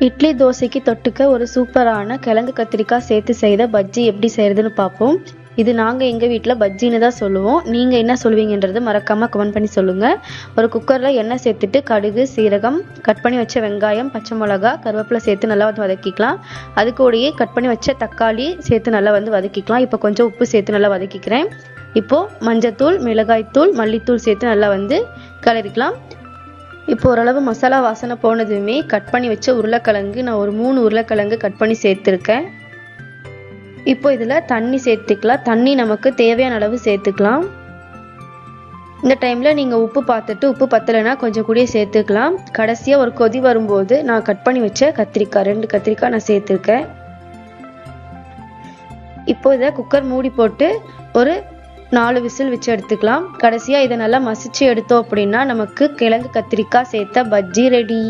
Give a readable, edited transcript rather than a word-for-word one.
இட்லி தோசைக்கு தொட்டுக்க ஒரு சூப்பரான கிழங்கு கத்திரிக்காய் சேர்த்து செய்த பஜ்ஜி எப்படி செய்யறதுன்னு பார்ப்போம். இது நாங்கள் எங்கள் வீட்டில் பஜ்ஜின்னு தான் சொல்லுவோம். நீங்கள் என்ன சொல்லுவீங்கன்றது மறக்காமல் கமெண்ட் பண்ணி சொல்லுங்கள். ஒரு குக்கரில் எண்ணெய் சேர்த்துட்டு கடுகு, சீரகம், கட் பண்ணி வச்ச வெங்காயம், பச்சை மிளகா, கருவேப்பிலை சேர்த்து நல்லா வதக்கிக்கலாம். அது கூடயே கட் பண்ணி வச்ச தக்காளி சேர்த்து நல்லா வதக்கிக்கலாம். இப்போ கொஞ்சம் உப்பு சேர்த்து நல்லா வதக்கிக்கிறேன். இப்போது மஞ்சத்தூள், மிளகாய்த்தூள், மல்லித்தூள் சேர்த்து நல்லா கிளறிக்கலாம். இப்போ ஓரளவு மசாலா வாசனை போனதுமே கட் பண்ணி வச்ச உருளைக்கிழங்கு, நான் ஒரு 3 உருளைக்கிழங்கு கட் பண்ணி சேர்த்துருக்கேன். இப்போ இதில் தண்ணி சேர்த்துக்கலாம். தண்ணி நமக்கு தேவையான அளவு சேர்த்துக்கலாம். இந்த டைமில் நீங்கள் உப்பு பார்த்துட்டு உப்பு பத்தலைன்னா கொஞ்சம் கூடிய சேர்த்துக்கலாம். கடைசியாக ஒரு கொதி வரும்போது நான் கட் பண்ணி வச்ச கத்திரிக்காய் 2 கத்திரிக்காய் நான் சேர்த்துருக்கேன். இப்போ இதை குக்கர் மூடி போட்டு ஒரு 4 விசில் வச்சு எடுத்துக்கலாம். கடைசியாக இதை நல்லா மசிச்சு எடுத்தோம் அப்படின்னா நமக்கு கிழங்கு கத்திரிக்காய் சேர்த்த பஜ்ஜி ரெடி.